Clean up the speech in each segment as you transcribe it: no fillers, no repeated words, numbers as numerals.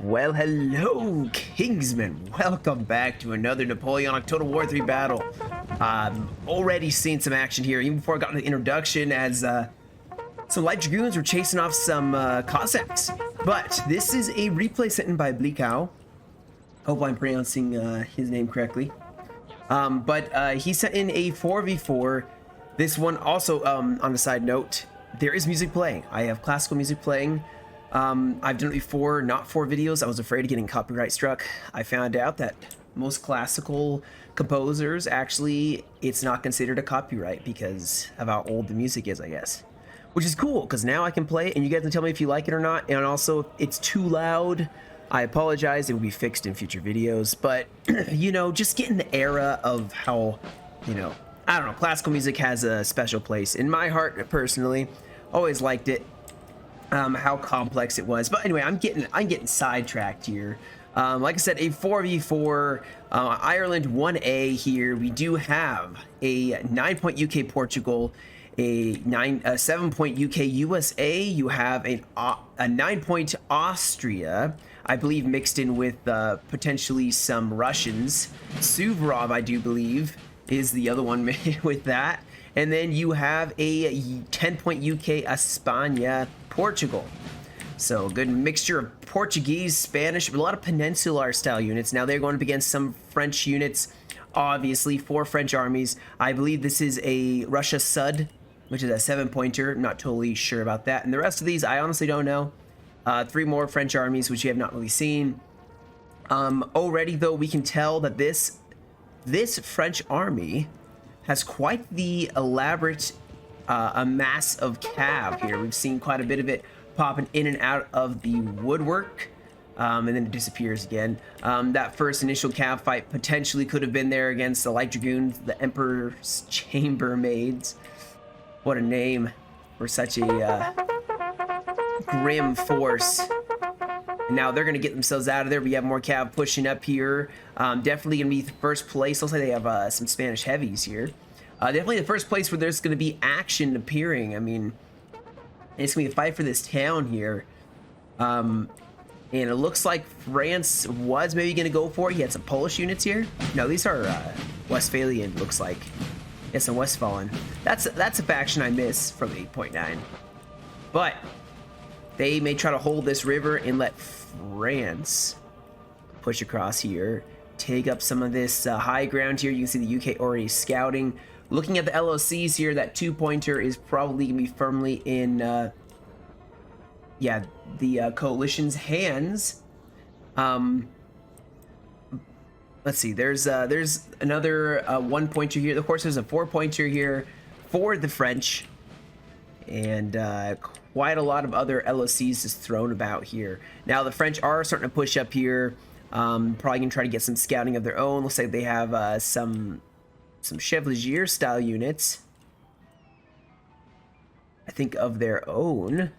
Well, hello, Kingsmen. Welcome back to another Napoleonic Total War 3 battle. Already seen some action here, even before I got into the introduction, as some light dragoons were chasing off some Cossacks. But this is a replay sent in by Bleakow. Hope I'm pronouncing his name correctly. But he sent in a 4v4. This one also, on a side note, there is music playing. I have classical music playing. I've done it before, not for videos. I was afraid of getting copyright struck. I found out that most classical composers, actually, it's not considered a copyright because of how old the music is, I guess. Which is cool, because now I can play it, and you guys can tell me if you like it or not. And also, if it's too loud, I apologize. It will be fixed in future videos. But, you know, just getting the era of how, you know, I don't know, classical music has a special place in my heart, personally. Always liked it. How complex it was, but anyway, I'm getting sidetracked here. Like I said, a 4v4, Ireland 1A here. We do have a 9-point UK Portugal, a 7-point UK USA. You have a 9-point Austria, I believe, mixed in with potentially some Russians. Suvorov, I do believe, is the other one with that. And then you have a 10-point UK España, Portugal. So a good mixture of Portuguese, Spanish, but a lot of peninsular style units. Now they're going up against some French units, obviously, 4 French armies. I believe this is a Russia Sud, which is a 7-pointer. I'm not totally sure about that. And the rest of these, I honestly don't know. 3 more French armies, which you have not really seen. Already, though, we can tell that this French army has quite the elaborate a mass of cav here. We've seen quite a bit of it popping in and out of the woodwork, and then it disappears again. That first initial cav fight potentially could have been there against the light dragoons, the Emperor's Chambermaids. What a name for such a grim force. And now they're going to get themselves out of there. We have more cav pushing up here. Definitely going to be the first place. Looks like they have some Spanish heavies here. Definitely the first place where there's going to be action appearing. I mean, it's going to be a fight for this town here. And it looks like France was maybe going to go for it. He had some Polish units here. No, these are Westphalian, looks like. Yeah, some Westphalian. That's a faction I miss from 8.9. But they may try to hold this river and let France push across here, take up some of this high ground here. You can see the UK already scouting. Looking at the LOCs here, that 2-pointer is probably going to be firmly in, the coalition's hands. Let's see, there's another 1-pointer here. Of course, there's a 4-pointer here for the French. And quite a lot of other LOCs just thrown about here. Now the French are starting to push up here. Probably gonna try to get some scouting of their own. Looks like they have some Chevalier style units, I think, of their own.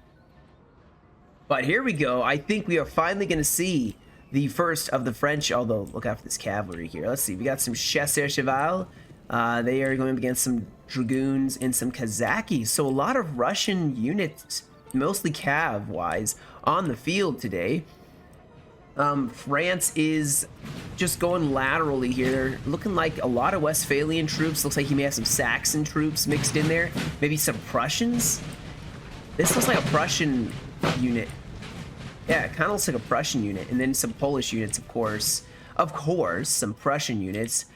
But here we go. I think we are finally gonna see the first of the French. Although, look out for this cavalry here. Let's see. We got some chasseurs cheval. They are going up against some dragoons and some Kazakis. So a lot of Russian units, mostly cav-wise, on the field today. France is just going laterally here. They're looking like a lot of Westphalian troops. Looks like he may have some Saxon troops mixed in there. Maybe some Prussians. This looks like a Prussian unit. Yeah, it kind of looks like a Prussian unit. And then some Polish units, of course. Of course, some Prussian units.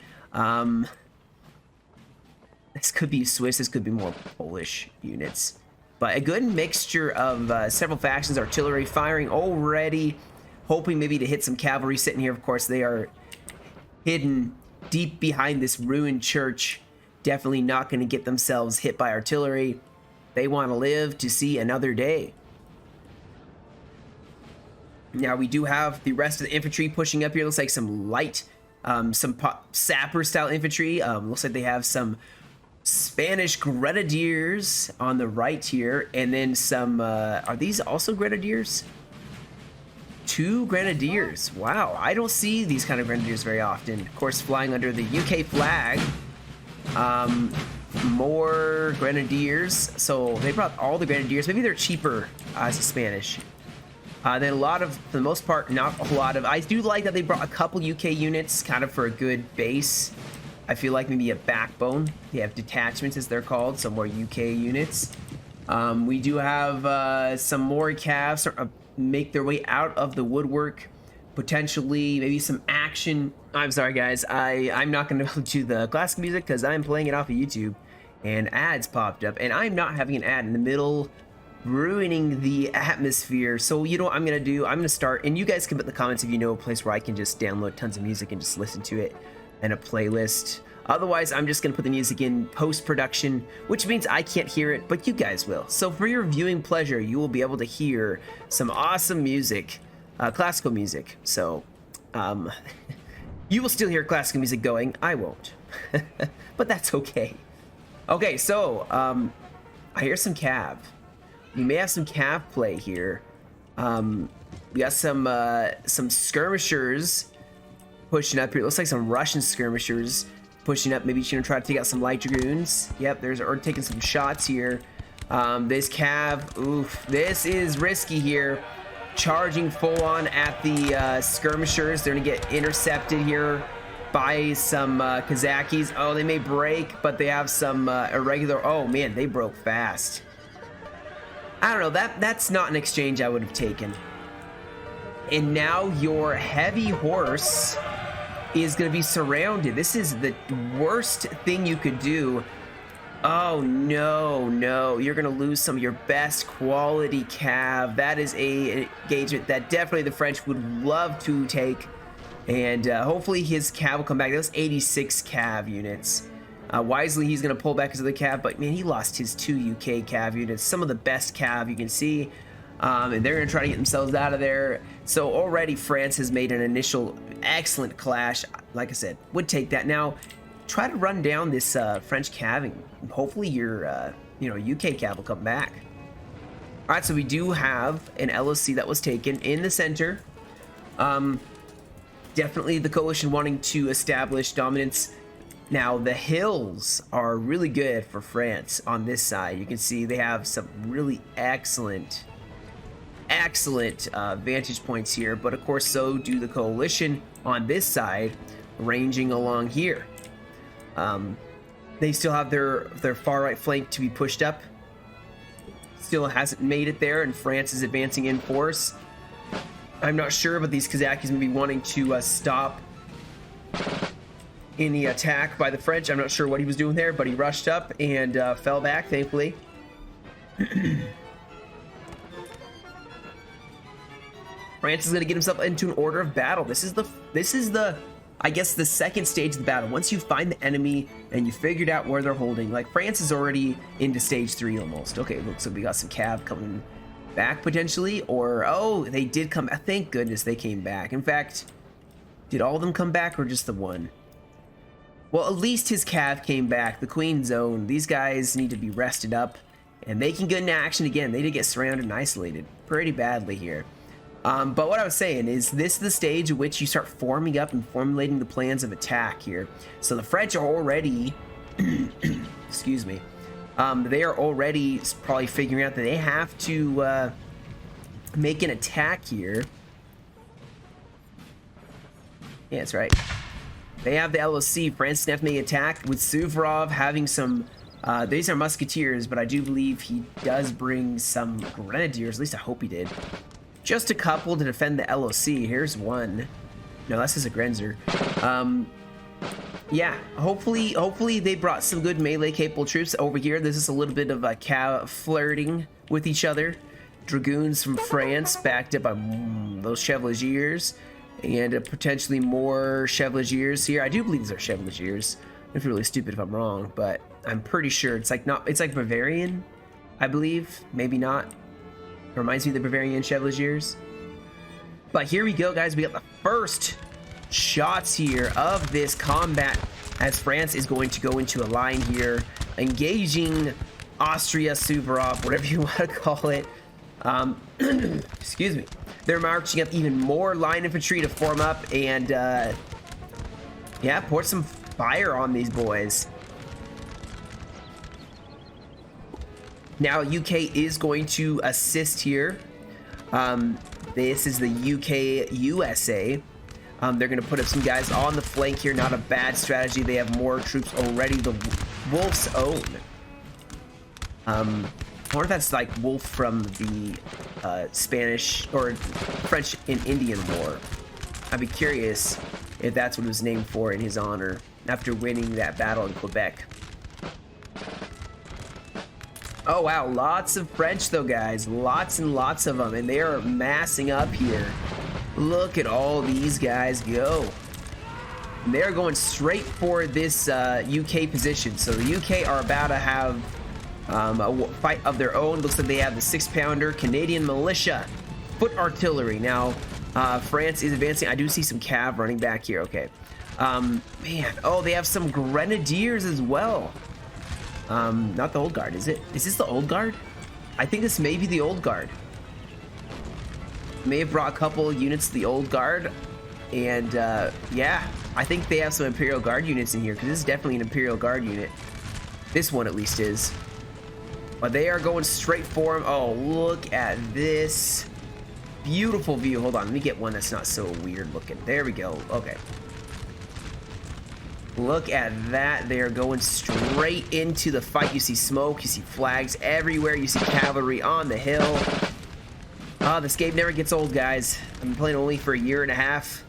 This could be Swiss, this could be more Polish units. But a good mixture of several factions, artillery firing already, hoping maybe to hit some cavalry sitting here. Of course, they are hidden deep behind this ruined church. Definitely not going to get themselves hit by artillery. They want to live to see another day. Now, we do have the rest of the infantry pushing up here. Looks like some light, some sapper-style infantry. Looks like they have some Spanish grenadiers on the right here, and then some are these also grenadiers? 2 grenadiers. Wow, I don't see these kind of grenadiers very often. Of course, flying under the UK flag. More grenadiers. So they brought all the grenadiers. Maybe they're cheaper as the Spanish. Then a lot of, for the most part, not a lot of, I do like that they brought a couple UK units kind of for a good base. I feel like maybe a backbone. They have detachments, as they're called, some more UK units. We do have some more calves make their way out of the woodwork. Potentially, maybe some action. I'm sorry, guys. I'm not going to do the classic music because I'm playing it off of YouTube. And ads popped up. And I'm not having an ad in the middle, ruining the atmosphere. So you know what I'm going to do? I'm going to start. And you guys can put in the comments if you know a place where I can just download tons of music and just listen to it. And a playlist. Otherwise, I'm just gonna put the music in post-production, which means I can't hear it, but you guys will. So for your viewing pleasure, you will be able to hear some awesome music, classical music. So you will still hear classical music going. I won't, but that's okay. Okay, so I hear some cav. We may have some cav play here. We got some skirmishers pushing up here. It looks like some Russian skirmishers pushing up. Maybe she's gonna try to take out some light dragoons. Yep, there's or taking some shots here. This cav, oof, this is risky here. Charging full on at the skirmishers. They're gonna get intercepted here by some Kazakis. Oh, they may break, but they have some irregular. Oh man, they broke fast. I don't know. That's not an exchange I would have taken. And now your heavy horse is going to be surrounded. This is the worst thing you could do. Oh no, no, you're going to lose some of your best quality cav. That is an engagement that definitely the French would love to take, and hopefully his cav will come back. Those 86 cav units. Wisely, he's going to pull back his other cav, but man, he lost his 2 UK cav units, some of the best cav you can see. And they're going to try to get themselves out of there. So already France has made an initial excellent clash. Like I said, would take that. Now, try to run down this French cav. Hopefully your UK cav will come back. All right, so we do have an LOC that was taken in the center. Definitely the coalition wanting to establish dominance. Now, the hills are really good for France on this side. You can see they have some really excellent vantage points here, but of course so do the coalition on this side, ranging along here. They still have their far right flank to be pushed up. Still hasn't made it there, and France is advancing in force. I'm not sure, but these Kazakis may be wanting to stop any attack by the French. I'm not sure what he was doing there, but he rushed up and fell back, thankfully. France is going to get himself into an order of battle. This is the I guess the second stage of the battle. Once you find the enemy and you figured out where they're holding, like France is already into stage 3 almost. Okay, looks like we got some cav coming back potentially, or oh, they did come. Thank goodness they came back. In fact, did all of them come back or just the one? Well, at least his cav came back. The Queen Zone. These guys need to be rested up, and they can get into action again. They did get surrounded and isolated pretty badly here. But what I was saying is this is the stage at which you start forming up and formulating the plans of attack here. So the French are already, excuse me, they are already probably figuring out that they have to make an attack here. Yeah, that's right. They have the LOC. France definitely attack with Suvorov having some. These are musketeers, but I do believe he does bring some grenadiers. At least I hope he did. Just a couple to defend the LOC. Here's one. No, this is a Grenzer. Yeah, hopefully they brought some good melee capable troops over here. This is a little bit of a cow flirting with each other. Dragoons from France backed up by those Chevaliers, and potentially more Chevaliers here. I do believe these are Chevaliers. It's really stupid if I'm wrong, but I'm pretty sure it's like not. It's like Bavarian, I believe. Maybe not. Reminds me of the Bavarian Chevaliers. But here we go, guys. We got the first shots here of this combat as France is going to go into a line here, engaging Austria, Suvorov, whatever you want to call it. Excuse me. They're marching up even more line infantry to form up and, yeah, pour some fire on these boys. Now UK is going to assist here. This is the UK USA. They're going to put up some guys on the flank here. Not a bad strategy. They have more troops already. The Wolf's own. I wonder if that's like Wolf from the Spanish or French and Indian War. I'd be curious if that's what it was named for in his honor after winning that battle in Quebec. Oh wow, lots of French though, guys. Lots and lots of them, and they are massing up here. Look at all these guys go. And they're going straight for this UK position. So the UK are about to have a fight of their own. Looks like they have the 6-pounder Canadian militia, foot artillery. Now, France is advancing. I do see some cav running back here. Okay. Man, oh, they have some grenadiers as well. Not the old guard, is it? Is this the old guard? I think this may be the old guard. May have brought a couple units to the old guard. And yeah, I think they have some Imperial Guard units in here, because this is definitely an Imperial Guard unit. This one at least is. But they are going straight for him. Oh, look at this beautiful view. Hold on, let me get one that's not so weird looking. There we go. Okay. Look at that. They are going straight into the fight. You see smoke, you see flags everywhere, you see cavalry on the hill. This game never gets old, guys. I've been playing only for a year and a half,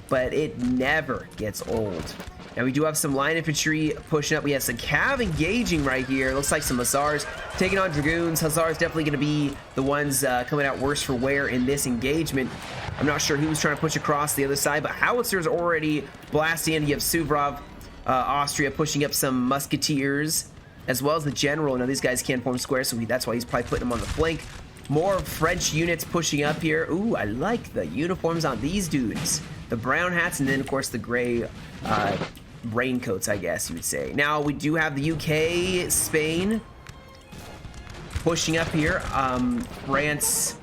but it never gets old. Now we do have some line infantry pushing up. We have some cav engaging right here. Looks like some hussars taking on dragoons. Hussars definitely going to be the ones coming out worse for wear in this engagement. I'm not sure who was trying to push across the other side, but howitzers already blasting in. You have Suvorov, Austria pushing up some musketeers, as well as the general. Now these guys can't form squares, so that's why he's probably putting them on the flank. More French units pushing up here. Ooh, I like the uniforms on these dudes. The brown hats, and then of course the gray raincoats, I guess you would say. Now we do have the UK, Spain pushing up here. France,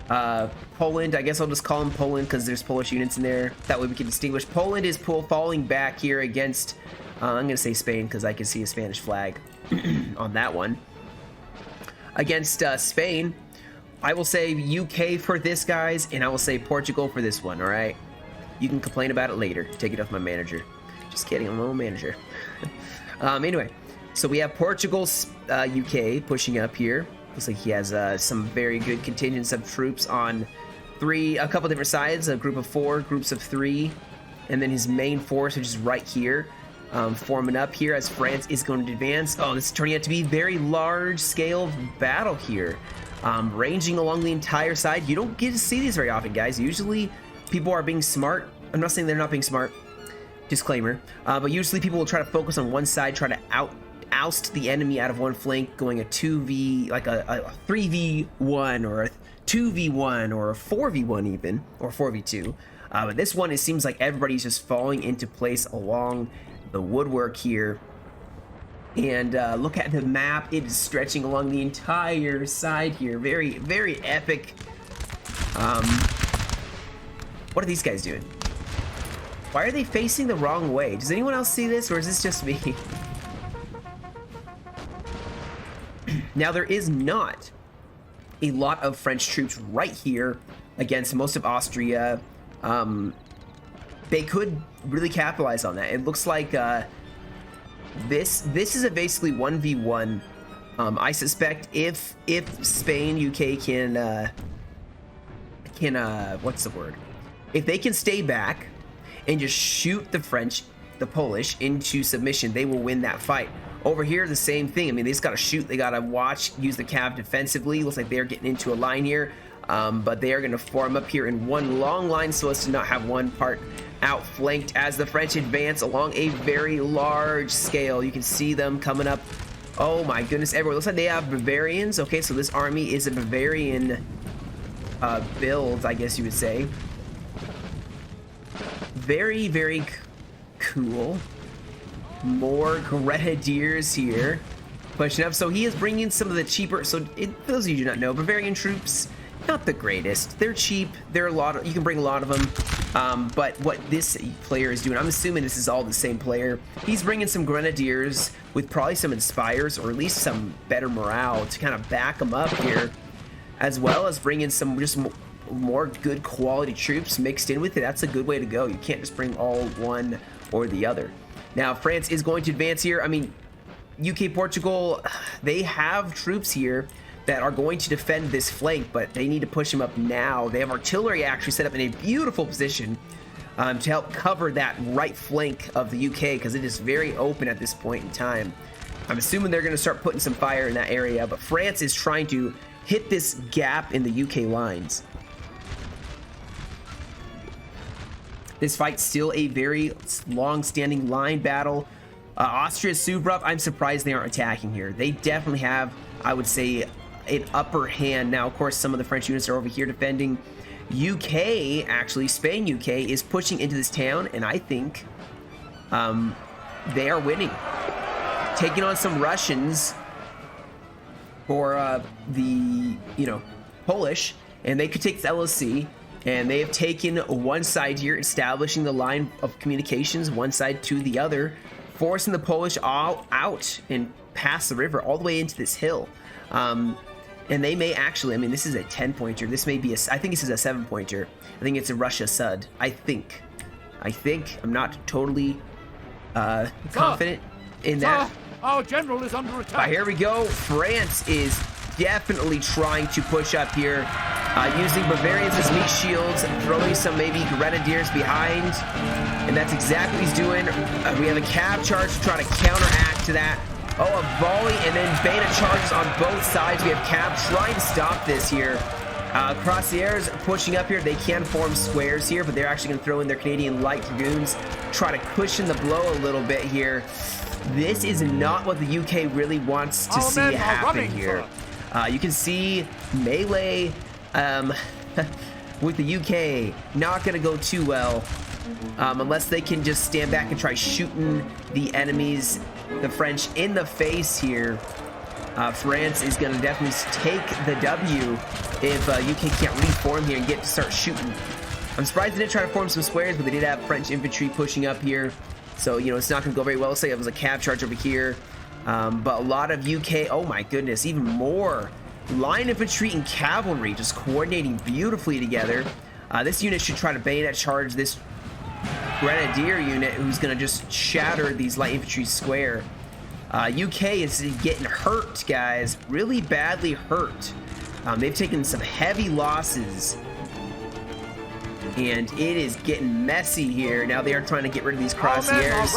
Poland, I guess I'll just call them Poland because there's Polish units in there. That way we can distinguish. Poland is falling back here against, I'm gonna say Spain because I can see a Spanish flag on that one. Against Spain, I will say UK for this, guys, and I will say Portugal for this one, all right? You can complain about it later. Take it off my manager. Just kidding, I'm my own manager. Anyway, so we have Portugal's UK pushing up here. Looks like he has some very good contingents of troops on a couple different sides, a group of 4, groups of 3, and then his main force, which is right here, forming up here as France is going to advance. Oh, this is turning out to be a very large-scale battle here, ranging along the entire side. You don't get to see these very often, guys. Usually, people are being smart. I'm not saying they're not being smart. Disclaimer. But usually, people will try to focus on one side, try to oust the enemy out of one flank, going a 2v, like a 3v1 or a 2v1 or a 4v1 even, or 4v2. But this one, it seems like everybody's just falling into place along the woodwork here. And look at the map. It is stretching along the entire side here. Very, very epic. What are these guys doing? Why are they facing the wrong way? Does anyone else see this, or is this just me? Now, there is not a lot of French troops right here against most of Austria. They could really capitalize on that. It looks like this is a basically 1v1. I suspect if Spain, UK can what's the word? If they can stay back and just shoot the French, the Polish into submission, they will win that fight. Over here, the same thing. I mean, they just gotta shoot. They gotta watch, use the cav defensively. Looks like they're getting into a line here, but they are gonna form up here in one long line so as to not have one part outflanked as the French advance along a very large scale. You can see them coming up. Oh my goodness, everywhere. Looks like they have Bavarians. Okay, so this army is a Bavarian build, I guess you would say. Very, very cool. More grenadiers here pushing up. So he is bringing some of the cheaper, so those of you who do not know, Bavarian troops, not the greatest. They're cheap. There are a lot of, you can bring a lot of them. But what this player is doing, I'm assuming this is all the same player. He's bringing some grenadiers with probably some inspires or at least some better morale to kind of back them up here as well as bring in some just more good quality troops mixed in with it. That's a good way to go. You can't just bring all one or the other. Now, France is going to advance here. I mean, UK, Portugal, they have troops here that are going to defend this flank, but they need to push them up now. They have artillery actually set up in a beautiful position to help cover that right flank of the UK, because it is very open at this point in time. I'm assuming they're going to start putting some fire in that area, but France is trying to hit this gap in the UK lines. This fight's still a very long-standing line battle. Austria-Suvorov, I'm surprised they aren't attacking here. They definitely have, I would say, an upper hand. Now, of course, some of the French units are over here defending. UK, actually, Spain, UK, is pushing into this town, and I think they are winning. Taking on some Russians for the, Polish, and they could take the LOC. And they have taken one side here, establishing the line of communications, one side to the other, forcing the Polish all out and past the river all the way into this hill. And they may actually, I mean, this is a 10-pointer. This may be I think this is a 7-pointer. I think it's a Russia Sud. I think. I'm not totally confident in that. Our general is under attack. But here we go. France is definitely trying to push up here. Using Bavarians as meat shields, throwing some maybe grenadiers behind, and that's exactly what he's doing. We have a cav charge to try to counteract to that. Oh, a volley, and then bayonet charges on both sides. We have cav trying to stop this here. Crossairs pushing up here. They can form squares here, but they're actually going to throw in their Canadian light dragoons, try to cushion the blow a little bit here. This is not what the UK really wants to see happen here. You can see melee with the UK not going to go too well unless they can just stand back and try shooting the enemies, the French, in the face here. France is going to definitely take the W if UK can't reform here and get to start shooting. I'm surprised they didn't try to form some squares, but they did have French infantry pushing up here, so it's not going to go very well. Let's say it was a cav charge over here, but a lot of UK, oh my goodness, even more line infantry and cavalry just coordinating beautifully together. This unit should try to bayonet charge this grenadier unit, who's going to just shatter these light infantry square. UK is getting hurt, guys, really badly hurt. They've taken some heavy losses, and it is getting messy here. Now they are trying to get rid of these crossairs.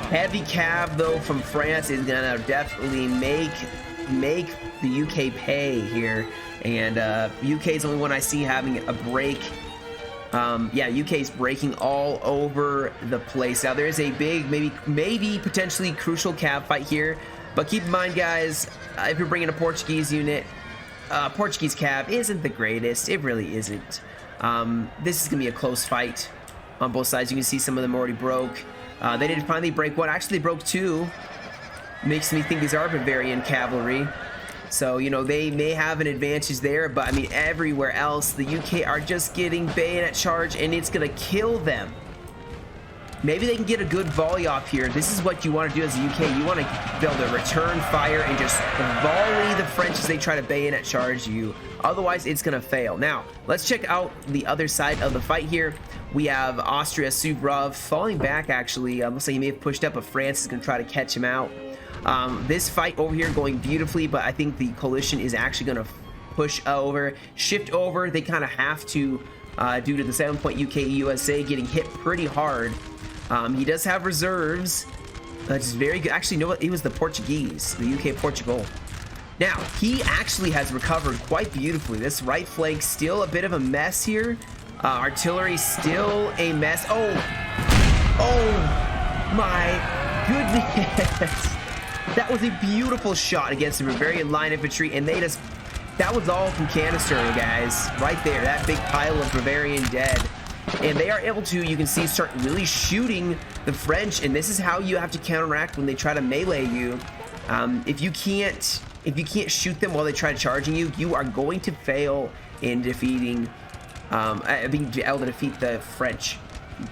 Heavy cav, though, from France is going to definitely make the UK pay here, and UK is the only one I see having a break. Yeah, UK is breaking all over the place. Now there is a big, maybe potentially crucial cav fight here, but keep in mind, guys, if you're bringing a Portuguese unit, Portuguese cav isn't the greatest. It really isn't. This is gonna be a close fight on both sides. You can see some of them already broke. They did finally break one. Actually, they broke two. Makes me think these are Bavarian cavalry. So, they may have an advantage there, but I mean, everywhere else, the UK are just getting bayonet charge, and it's going to kill them. Maybe they can get a good volley off here. This is what you want to do as a UK. You want to be able to return fire and just volley the French as they try to bayonet charge you. Otherwise, it's going to fail. Now, let's check out the other side of the fight here. We have Austria-Suvorov falling back, actually. Looks like he may have pushed up, but France is going to try to catch him out. This fight over here going beautifully, but I think the coalition is actually going to push over, shift over. They kind of have to, due to the 7-point UK USA getting hit pretty hard. He does have reserves, which is very good. Actually, you know what? It was the Portuguese, the UK Portugal. Now, he actually has recovered quite beautifully. This right flank still a bit of a mess here. Artillery still a mess. Oh my goodness. That was a beautiful shot against the Bavarian line infantry, and that was all from canister, guys. Right there, that big pile of Bavarian dead. And they are able to, you can see, start really shooting the French, and this is how you have to counteract when they try to melee you. If you can't shoot them while they try charging you, you are going to fail in defeating, being able to defeat the French.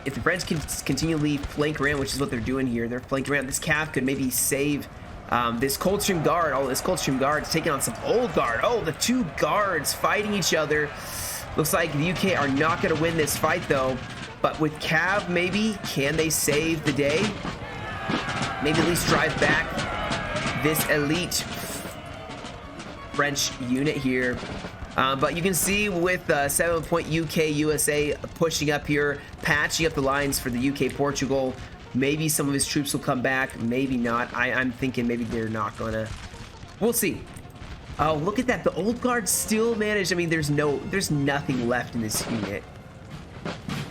If the French can continually flank around, which is what they're doing here, they're flanking around. This cav could maybe save This Coldstream Guard, this Coldstream Guard is taking on some Old Guard. Oh, the two guards fighting each other. Looks like the UK are not going to win this fight, though. But with Cav, maybe, can they save the day? Maybe at least drive back this elite French unit here. But you can see with 7-point UK USA pushing up here, patching up the lines for the UK Portugal. Maybe some of his troops will come back, maybe not. I'm thinking maybe they're not gonna. We'll see. Oh, look at that. The Old Guard still managed. I mean, there's nothing left in this unit.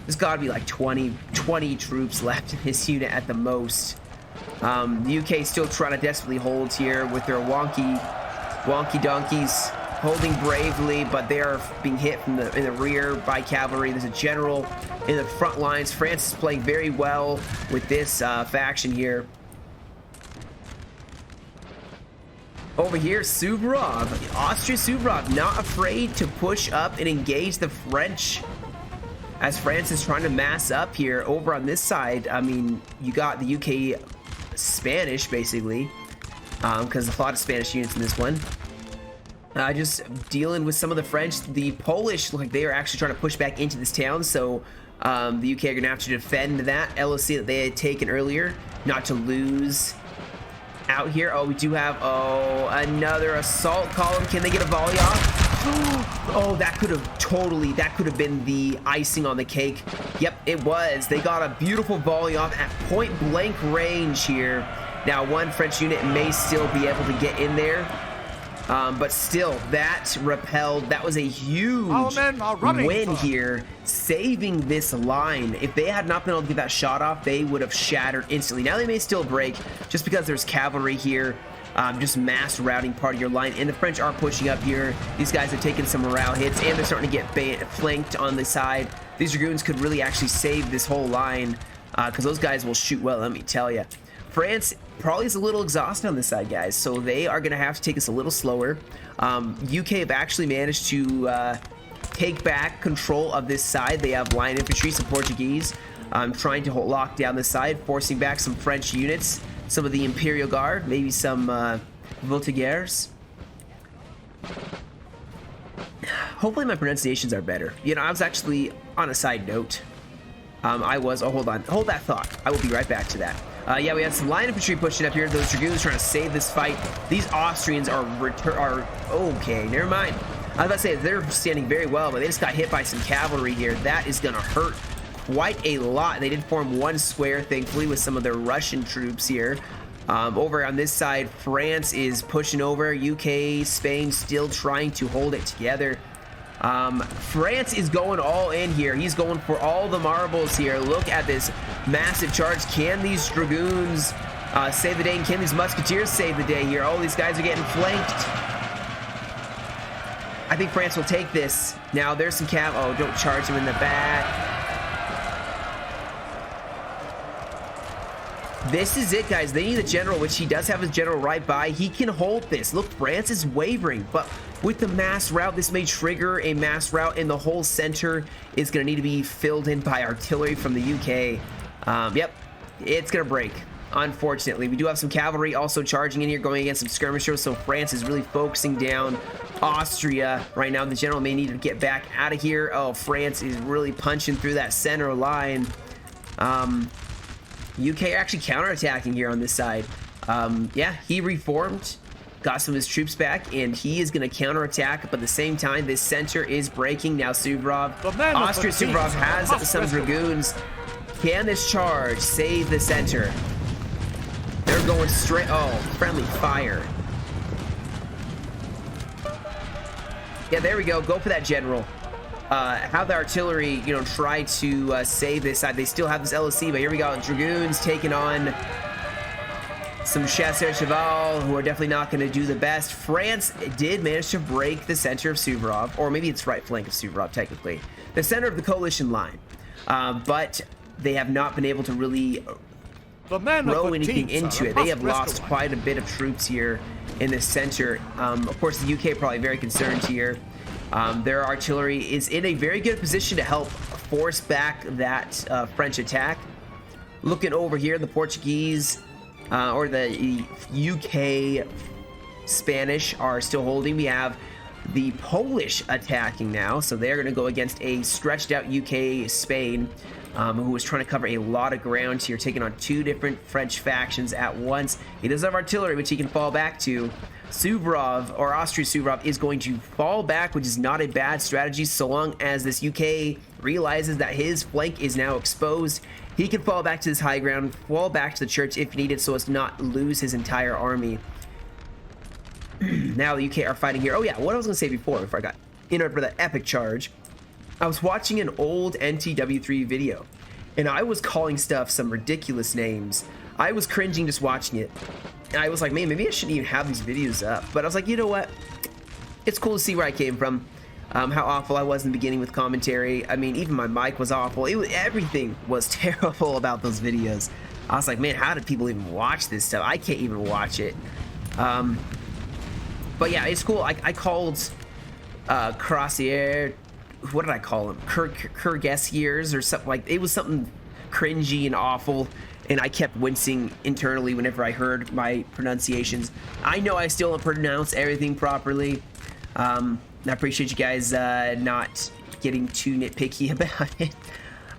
There's got to be like 20 troops left in this unit at the most. The UK still trying to desperately hold here with their wonky donkeys, holding bravely, but they are being hit from in the rear by cavalry. There's a general in the front lines. France is playing very well with this faction here. Over here, Suvorov, Austria Suvorov, not afraid to push up and engage the French as France is trying to mass up here. Over on this side, I mean, you got the UK Spanish, basically, because there's a lot of Spanish units in this one. Just dealing with some of the French. The Polish, like, they are actually trying to push back into this town, so the UK are going to have to defend that LOC that they had taken earlier, not to lose out here. Oh, we do have, another assault column. Can they get a volley off? Oh, that could have been the icing on the cake. Yep, it was. They got a beautiful volley off at point blank range here. Now, one French unit may still be able to get in there. But still, that repelled. That was a huge win here, saving this line. If they had not been able to get that shot off, they would have shattered instantly. Now they may still break just because there's cavalry here, just mass routing part of your line. And the French are pushing up here. These guys have taken some morale hits, and they're starting to get flanked on the side. These Dragoons could really actually save this whole line, because those guys will shoot well, let me tell you. France probably is a little exhausted on this side, guys, so they are going to have to take us a little slower. UK have actually managed to take back control of this side. They have line infantry, some Portuguese, trying to lock down this side, forcing back some French units, some of the Imperial Guard, maybe some Voltigeurs. Hopefully my pronunciations are better. You know, I was actually, on a side note, hold on, hold that thought. I will be right back to that. Yeah, we had some line infantry pushing up here. Those Dragoons trying to save this fight. These Austrians are okay, never mind. I was about to say, they're standing very well, but they just got hit by some cavalry here. That is going to hurt quite a lot. They did form one square, thankfully, with some of their Russian troops here. Over on this side, France is pushing over. UK, Spain still trying to hold it together. France is going all in here. He's going for all the marbles here. Look at this massive charge. Can these Dragoons save the day? And can these Musketeers save the day here? Oh, these guys are getting flanked. I think France will take this. Now, there's some cav. Oh, don't charge him in the back. This is it, guys. They need a general, which he does have his general right by. He can hold this. Look, France is wavering, but with the mass route, this may trigger a mass route, and the whole center is going to need to be filled in by artillery from the UK. Yep, it's going to break, unfortunately. We do have some cavalry also charging in here, going against some skirmishers, so France is really focusing down Austria right now. The general may need to get back out of here. Oh, France is really punching through that center line. UK are actually counterattacking here on this side. Yeah, he reformed, got some of his troops back, and he is going to counterattack, but at the same time, this center is breaking. Now Suvorov, Austria Suvorov has some Dragoons. Can this charge save the center? They're going straight, oh, friendly fire. Yeah, there we go, go for that general. Have the artillery, you know, try to save this side. They still have this LOC, but here we go. Dragoons taking on some chasseurs cheval, who are definitely not going to do the best. France did manage to break the center of Suvorov, or maybe it's right flank of Suvorov, technically. The center of the coalition line. But they have not been able to really throw anything into it. They have lost quite a bit of troops here in the center. Of course, the UK probably very concerned here. Their artillery is in a very good position to help force back that French attack. Looking over here, the Portuguese or the UK Spanish are still holding. We have the Polish attacking now, so they're going to go against a stretched out UK Spain, who was trying to cover a lot of ground here, taking on two different French factions at once. He does have artillery, which he can fall back to. Suvorov, or Austria-Suvorov, is going to fall back, which is not a bad strategy so long as this UK realizes that his flank is now exposed. He can fall back to this high ground, fall back to the church if needed so as to not lose his entire army. Now the UK are fighting here. Oh yeah, what I was going to say before I got interrupted for that epic charge. I was watching an old NTW3 video, and I was calling stuff some ridiculous names. I was cringing just watching it. And I was like, man, maybe I shouldn't even have these videos up. But I was like, you know what? It's cool to see where I came from. How awful I was in the beginning with commentary. I mean, even my mic was awful. Everything was terrible about those videos. I was like, man, how did people even watch this stuff? I can't even watch it. But yeah, it's cool. I called Crossier, what did I call him? Kurgesiers or something like. It was something cringy and awful, and I kept wincing internally whenever I heard my pronunciations. I know I still don't pronounce everything properly. I appreciate you guys not getting too nitpicky about it.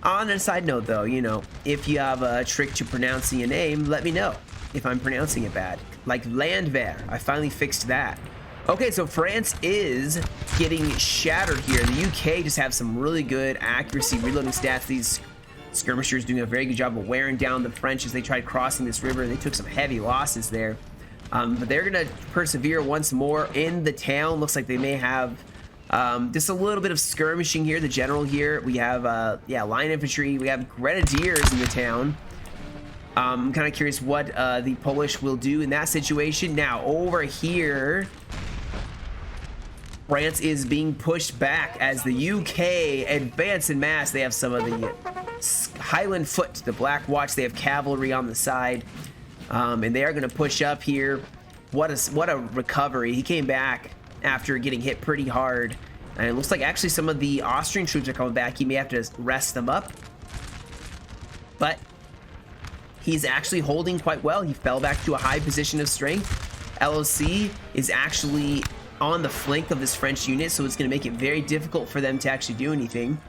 On a side note, though, you know, if you have a trick to pronouncing a name, let me know if I'm pronouncing it bad. Like Landwehr, I finally fixed that. Okay, so France is getting shattered here. The UK just have some really good accuracy reloading stats. These skirmishers doing a very good job of wearing down the French as they tried crossing this river. They took some heavy losses there. But they're going to persevere once more in the town. Looks like they may have just a little bit of skirmishing here. The general here. We have, yeah, line infantry. We have grenadiers in the town. I'm kind of curious what the Polish will do in that situation. Now, over here, France is being pushed back as the UK advance en masse. They have some of the Highland Foot, the Black Watch. They have cavalry on the side, and they are going to push up here. What a recovery. He came back after getting hit pretty hard, and it looks like actually some of the Austrian troops are coming back. He may have to rest them up, but he's actually holding quite well. He fell back to a high position of strength. LOC is actually on the flank of this French unit, so it's going to make it very difficult for them to actually do anything.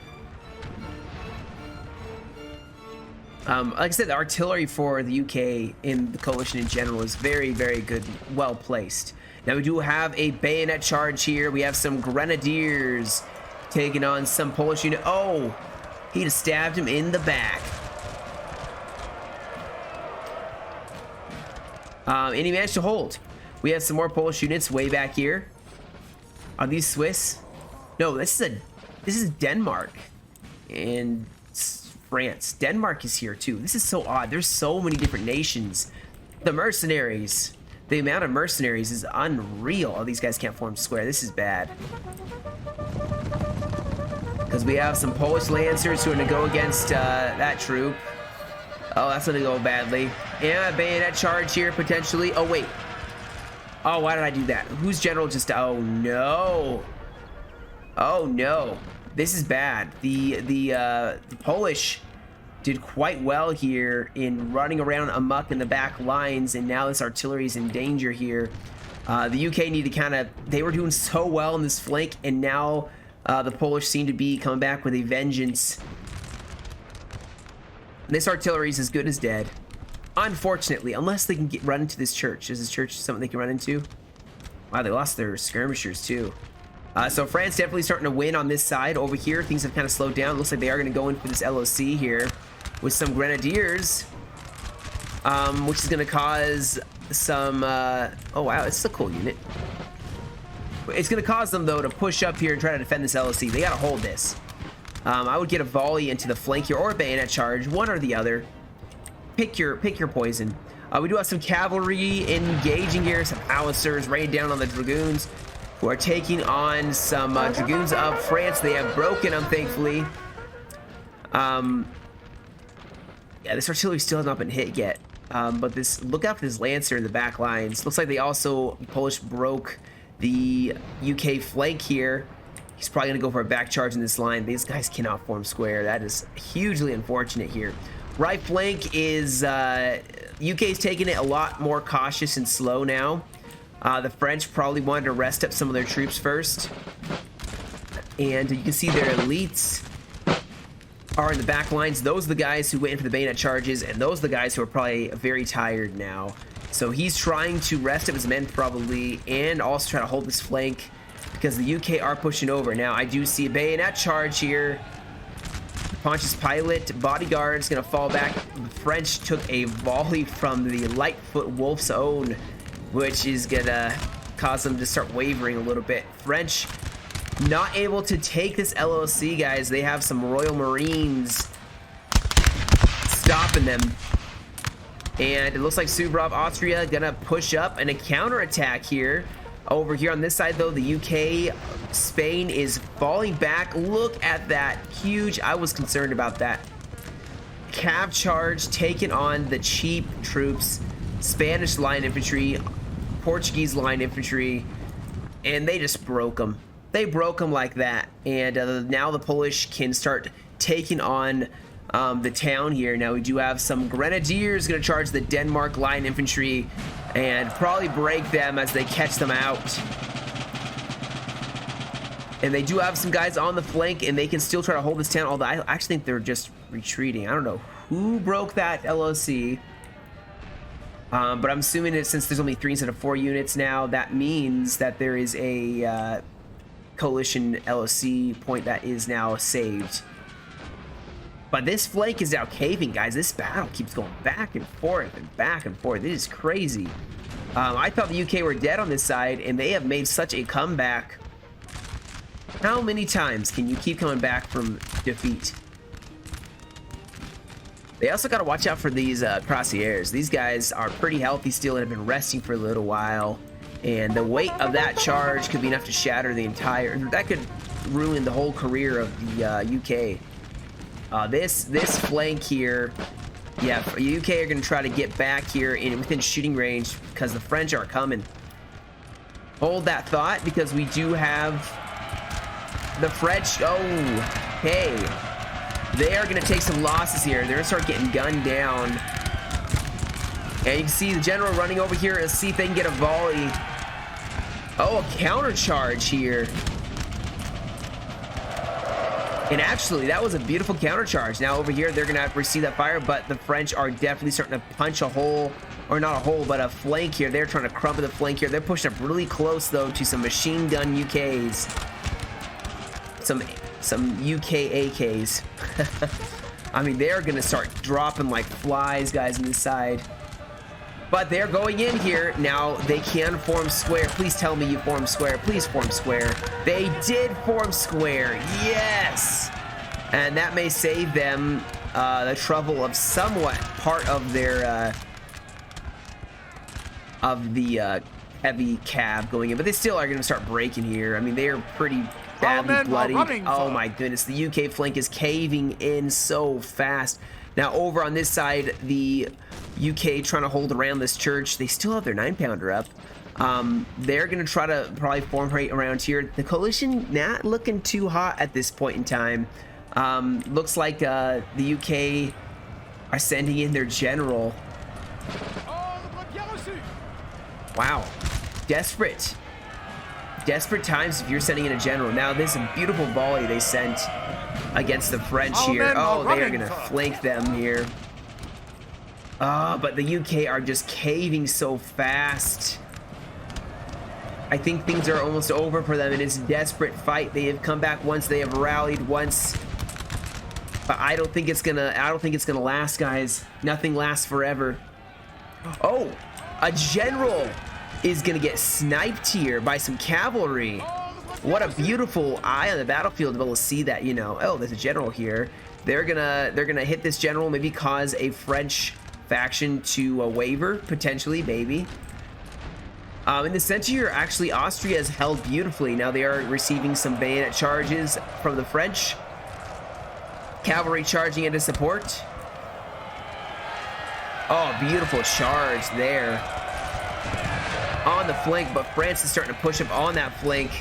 Like I said, the artillery for the UK in the coalition in general is very, very good, well placed. Now we do have a bayonet charge here. We have some grenadiers taking on some Polish unit. Oh, he just stabbed him in the back. And he managed to hold. We have some more Polish units way back here. Are these Swiss? No, this is Denmark and France. Denmark is here too. This is so odd. There's so many different nations. The mercenaries. The amount of mercenaries is unreal. Oh, these guys can't form square. This is bad. Because we have some Polish lancers who are going to go against that troop. Oh, that's going to go badly. And a bayonet charge here, potentially. Oh, wait. Oh, why did I do that? Who's general just... Oh, no. Oh, no. This is bad. The Polish did quite well here in running around amok in the back lines, and now this artillery is in danger here. The UK need to kind of... They were doing so well in this flank, and now the Polish seem to be coming back with a vengeance. This artillery is as good as dead. Unfortunately, unless they can run into this church. Is this church something they can run into? Wow, they lost their skirmishers too. So France definitely starting to win on this side. Over here, things have kind of slowed down. Looks like they are going to go in for this LOC here with some grenadiers, which is going to cause some... oh, wow, this is a cool unit. It's going to cause them, though, to push up here and try to defend this LOC. They got to hold this. I would get a volley into the flank here or a bayonet charge, one or the other. Pick your poison. We do have some cavalry engaging here, some howitzers raining down on the dragoons, who are taking on some dragoons of France. They have broken them, thankfully. Yeah, this artillery still has not been hit yet. But this, look out for this lancer in the back lines. Looks like they also, Polish broke the UK flank here. He's probably going to go for a back charge in this line. These guys cannot form square. That is hugely unfortunate here. Right flank is UK's taking it a lot more cautious and slow now. The French probably wanted to rest up some of their troops first. And you can see their elites are in the back lines. Those are the guys who went in for the bayonet charges, and those are the guys who are probably very tired now. So he's trying to rest up his men probably, and also try to hold this flank because the UK are pushing over. Now I do see a bayonet charge here. Pontius Pilate, bodyguard's gonna fall back. The French took a volley from the Lightfoot Wolf's Own, which is gonna cause them to start wavering a little bit. French not able to take this LOC, guys. They have some Royal Marines stopping them. And it looks like Suvorov, Austria, gonna push up and a counterattack here. Over here on this side, though, the UK, Spain is falling back. Look at that. Huge. I was concerned about that. Cav charge taking on the cheap troops, Spanish line infantry, Portuguese line infantry, and they just broke them. They broke them like that. And now the Polish can start taking on the town here. Now we do have some grenadiers going to charge the Denmark line infantry and probably break them as they catch them out. And they do have some guys on the flank, and they can still try to hold this town, although I actually think they're just retreating. I don't know who broke that LOC. But I'm assuming that since there's only 3 instead of 4 units now, that means that there is a coalition LOC point that is now saved. But this flank is now caving, guys. This battle keeps going back and forth and back and forth. It is crazy. I thought the UK were dead on this side, and they have made such a comeback. How many times can you keep coming back from defeat? They also got to watch out for these crossairs. These guys are pretty healthy still and have been resting for a little while. And the weight of that charge could be enough to shatter the entire... That could ruin the whole career of the UK. This flank here, yeah, UK are going to try to get back here within shooting range because the French are coming. Hold that thought because we do have the French. Oh, hey, they are going to take some losses here. They're going to start getting gunned down. And you can see the general running over here to see if they can get a volley. Oh, a counter charge here. And actually, that was a beautiful counter charge. Now over here, they're going to have to receive that fire, but the French are definitely starting to punch a hole, or not a hole, but a flank here. They're trying to crumble the flank here. They're pushing up really close, though, to some machine gun UKs. Some UK AKs. I mean, they're going to start dropping like flies, guys, on this side. But they're going in here. Now they can form square. Please tell me you form square. Please form square. They did form square. Yes. And that may save them the trouble of somewhat part of their heavy cav going in. But they still are going to start breaking here. I mean, they are pretty badly bloody. Oh my goodness. The UK flank is caving in so fast. Now over on this side, the UK trying to hold around this church. They still have their 9-pounder up. They're going to try to probably form right around here. The coalition not looking too hot at this point in time. Looks like the UK are sending in their general. Wow. Desperate times if you're sending in a general. Now this is a beautiful volley they sent against the French here. Oh, they are gonna flank them here. But the UK are just caving so fast. I think things are almost over for them. It is a desperate fight. They have come back once. They have rallied once. But I don't think it's gonna last, guys. Nothing lasts forever. Oh, a general is gonna get sniped here by some cavalry. What a beautiful eye on the battlefield to be able to see that, you know. Oh, there's a general here. They're gonna hit this general, maybe cause a French faction to waver, potentially, maybe. In the center here, actually, Austria has held beautifully. Now they are receiving some bayonet charges from the French. Cavalry charging into support. Oh, beautiful charge there on the flank, but France is starting to push up on that flank.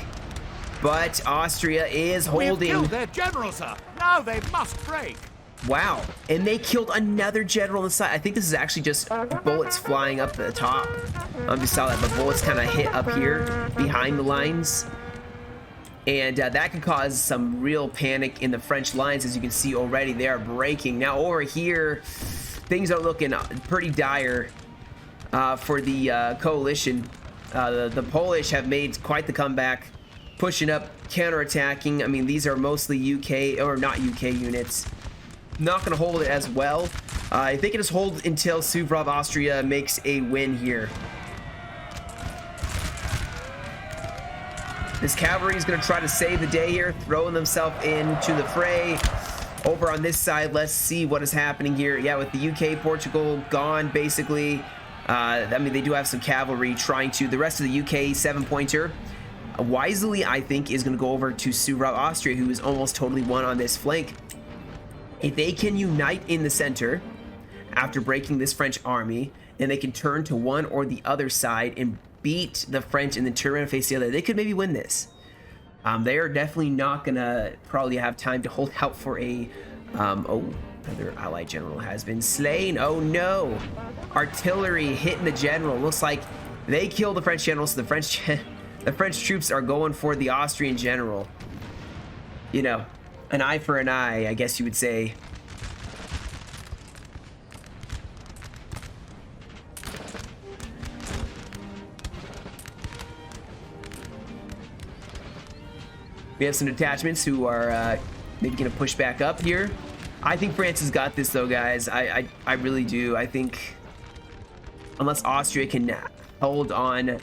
But Austria is holding. We've killed their general, sir. Now they must break. Wow. And they killed another general on the side. I think this is actually just bullets flying up the top. You saw that, but bullets kind of hit up here behind the lines. And that can cause some real panic in the French lines. As you can see already, they are breaking. Now over here, things are looking pretty dire for the coalition. The Polish have made quite the comeback, pushing up, counterattacking. I mean, these are mostly UK, or not UK units. Not going to hold it as well. I think it is hold until Suvorov, Austria makes a win here. This cavalry is going to try to save the day here, throwing themselves into the fray. Over on this side, let's see what is happening here. Yeah, with the UK, Portugal gone, basically. I mean, they do have some cavalry trying to. The rest of the UK 7-pointer, wisely, I think, is going to go over to Suvorov, Austria, who is almost totally won on this flank. If they can unite in the center after breaking this French army, and they can turn to one or the other side and beat the French and then turn around and face the other, they could maybe win this. They are definitely not gonna probably have time to hold out for a oh, another allied general has been slain. Oh no, artillery hitting the general. Looks like they killed the French general, so the French troops are going for the Austrian general. You know, an eye for an eye, I guess you would say. We have some detachments who are maybe going to push back up here. I think France has got this, though, guys. I really do. I think unless Austria can hold on,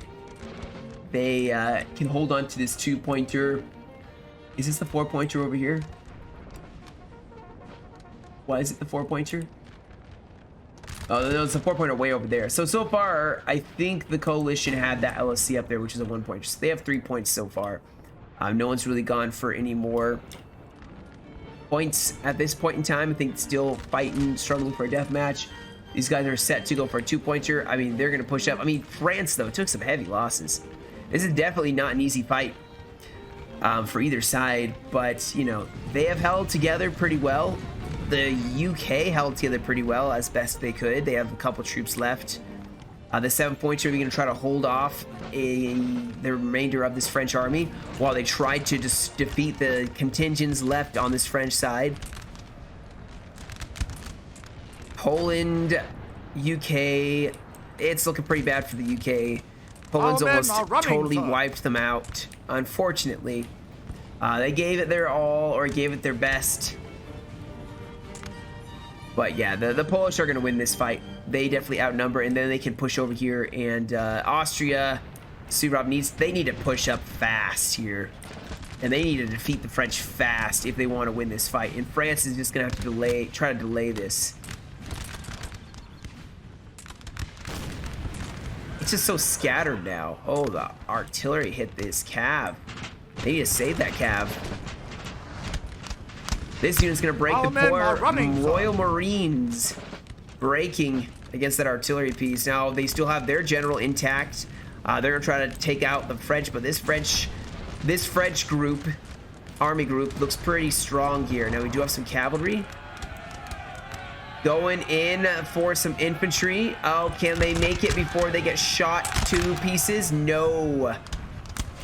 they can hold on to this 2-pointer. Is this the 4-pointer over here? Why is it the 4-pointer? Oh, no, it's a 4-pointer way over there. So far, I think the coalition had that LSC up there, which is a 1-pointer. So they have 3 points so far. No one's really gone for any more points at this point in time. I think still fighting, struggling for a death match. These guys are set to go for a 2-pointer. I mean, they're going to push up. I mean, France, though, took some heavy losses. This is definitely not an easy fight for either side. But, you know, they have held together pretty well. The UK held together pretty well as best they could. They have a couple troops left. The 7-pointer, we're going to try to hold off the remainder of this French army while they try to just defeat the contingents left on this French side. Poland, UK, it's looking pretty bad for the UK. Poland's almost totally wiped them out, unfortunately. They gave it their all, or gave it their best. But yeah, the Polish are going to win this fight. They definitely outnumber, and then they can push over here. And Austria, Suvorov they need to push up fast here. And they need to defeat the French fast if they want to win this fight. And France is just going to have to try to delay this. It's just so scattered now. Oh, the artillery hit this cav. They need to save that cav. This unit's going to break the poor Royal Marines. Breaking against that artillery piece. Now, they still have their general intact. They're going to try to take out the French, but this French group, army group, looks pretty strong here. Now, we do have some cavalry. Going in for some infantry. Oh, can they make it before they get shot to pieces? No.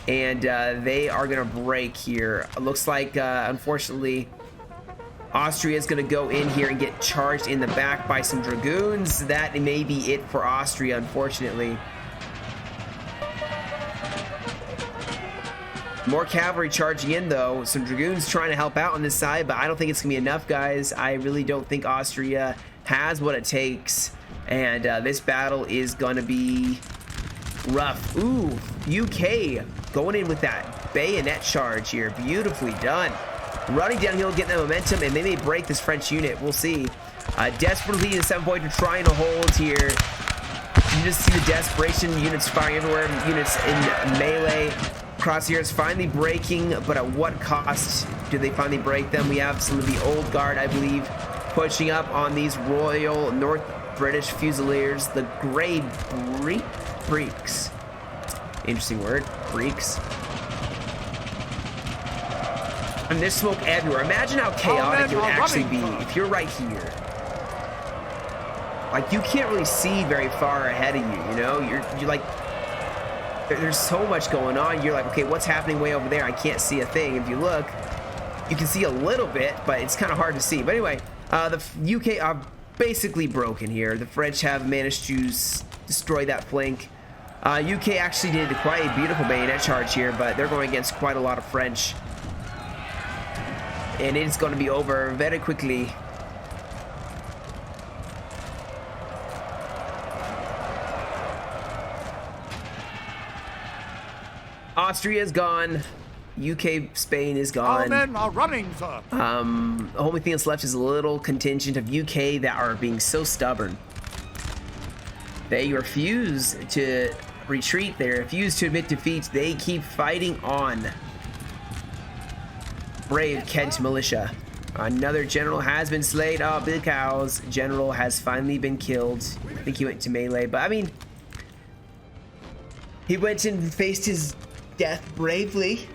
And they are going to break here. It looks like, unfortunately, Austria is going to go in here and get charged in the back by some dragoons. That may be it for Austria, unfortunately. More cavalry charging in, though. Some dragoons trying to help out on this side, but I don't think it's going to be enough, guys. I really don't think Austria has what it takes. And this battle is going to be rough. Ooh, UK going in with that bayonet charge here. Beautifully done. Running downhill, getting that momentum, and they may break this French unit. We'll see. Desperately, the 7-pointer trying to hold here. You just see the desperation. Units firing everywhere. Units in melee. Crosshairs finally breaking, but at what cost do they finally break them? We have some of the old guard, I believe, pushing up on these Royal North British Fusiliers. The Grey Breeks. Interesting word. Breeks. And there's smoke everywhere. Imagine how chaotic it would actually be running. if you're right here. Like, you can't really see very far ahead of you, you know? You're like, there's so much going on. You're like, okay, what's happening way over there? I can't see a thing. If you look, you can see a little bit, but it's kind of hard to see. But anyway, the UK are basically broken here. The French have managed to destroy that flank. UK actually did quite a beautiful bayonet charge here, but they're going against quite a lot of French. And it's going to be over very quickly. Austria is gone. UK, Spain is gone. Our men are running, sir. The only thing that's left is a little contingent of UK that are being so stubborn. They refuse to retreat. They refuse to admit defeat. They keep fighting on. Brave Kent militia. Another general has been slain. Oh, big cows. General has finally been killed. I think he went to melee, but I mean, he went and faced his death bravely.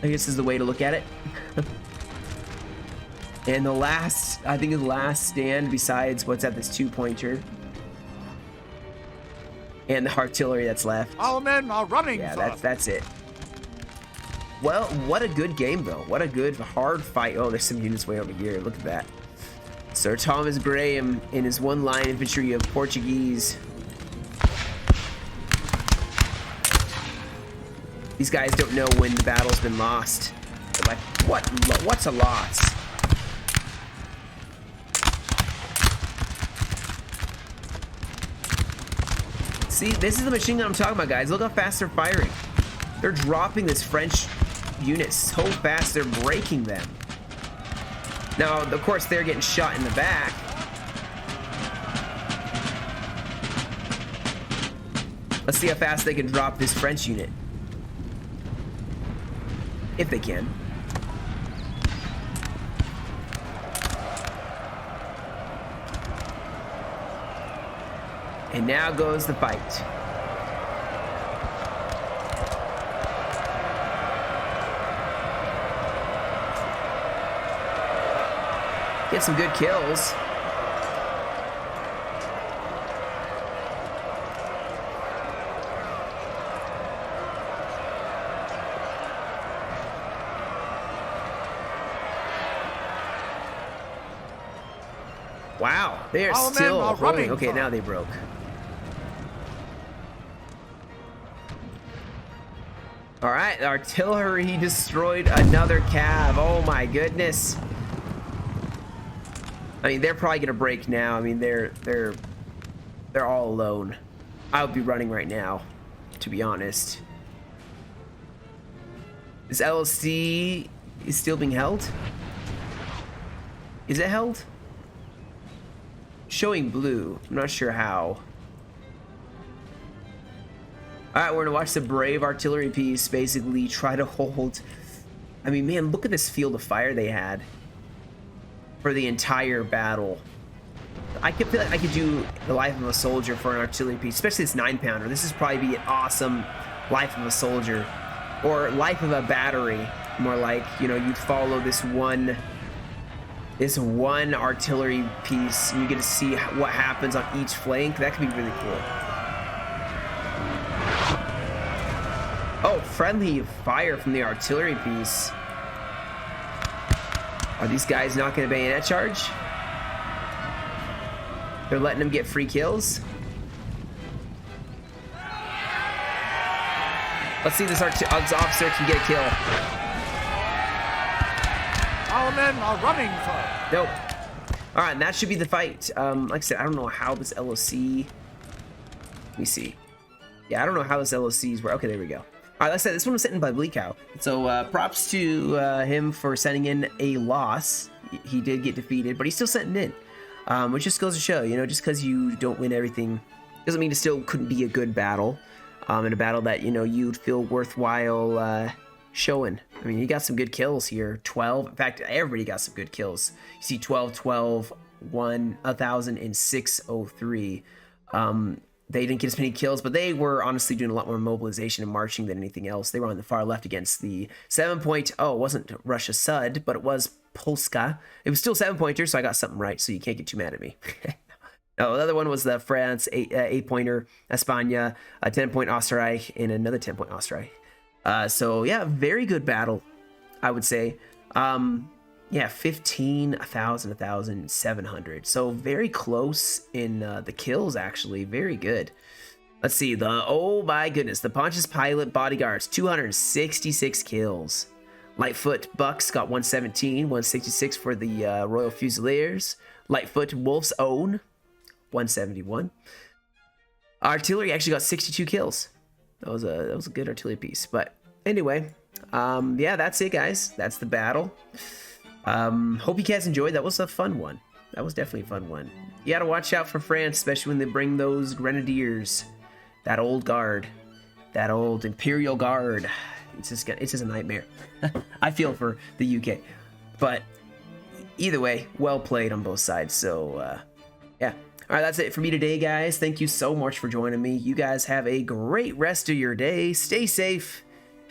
I guess is the way to look at it. And the last, I think, the last stand besides what's at this 2-pointer and the artillery that's left. Our men are running, Yeah, sir. that's it. Well, what a good game though. What a good hard fight. Oh, there's some units way over here. Look at that. Sir Thomas Graham in his one-line infantry of Portuguese. These guys don't know when the battle's been lost. They're like, what's a loss? See, this is the machine gun I'm talking about, guys. Look how fast they're firing. They're dropping this French unit so fast, they're breaking them. Now, of course, they're getting shot in the back. Let's see how fast they can drop this French unit. If they can. And now goes the fight. Get some good kills. Wow, they are still holding. Okay, now they broke. All right, the artillery destroyed another cav. Oh my goodness. I mean, they're probably gonna break now. I mean, they're all alone. I would be running right now, to be honest. This LLC is still being held? Is it held? Showing blue. I'm not sure how. All right, we're gonna watch the brave artillery piece basically try to hold. I mean, man, look at this field of fire they had for the entire battle. I could feel like I could do the life of a soldier for an artillery piece, especially this 9-pounder. This is probably be an awesome life of a soldier, or life of a battery. More like, you know, you'd follow this one artillery piece, and you get to see what happens on each flank. That could be really cool. Oh, friendly fire from the artillery piece. Are these guys not going to bayonet charge? They're letting them get free kills. Let's see if this officer can get a kill. Our men are running, sir. Nope. All right, and that should be the fight. Like I said, I don't know how this LOC. Let me see. Yeah, I don't know how this LOCs work. Okay, there we go. All right, like I said, this one was sent in by Bleakow. So props to him for sending in a loss. He did get defeated, but he's still sending in. Which just goes to show, you know, just because you don't win everything doesn't mean it still couldn't be a good battle. In a battle that, you know, you'd feel worthwhile showing. I mean, he got some good kills here. 12. In fact, everybody got some good kills. You see 12, 12, 1, 1,000, and 603. They didn't get as many kills, but they were honestly doing a lot more mobilization and marching than anything else. They were on the far left against the 7-point. Oh, it wasn't Russia Sud, but it was Polska. It was still 7-pointer, so I got something right, so you can't get too mad at me. No, the other one was the France 8-pointer, España, a 10-point Österreich, and another 10-point Österreich. So yeah, very good battle, I would say. Yeah, 15, 1,000, 1,700. So very close in the kills, actually. Very good. Let's see. Oh my goodness. The Pontius Pilate bodyguards, 266 kills. Lightfoot Bucks got 117, 166 for the Royal Fusiliers. Lightfoot Wolf's Own, 171. Artillery actually got 62 kills. That was a good artillery piece. But anyway, yeah, that's it, guys. That's the battle. Hope you guys enjoyed. That was a fun one. That was definitely a fun one. You gotta watch out for France, especially when they bring those grenadiers, that old guard, that old Imperial Guard. It's just a nightmare. I feel for the UK, but either way, well played on both sides. So yeah. All right, that's it for me today, guys. Thank you so much for joining me. You guys have a great rest of your day. Stay safe,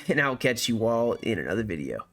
and I'll catch you all in another video.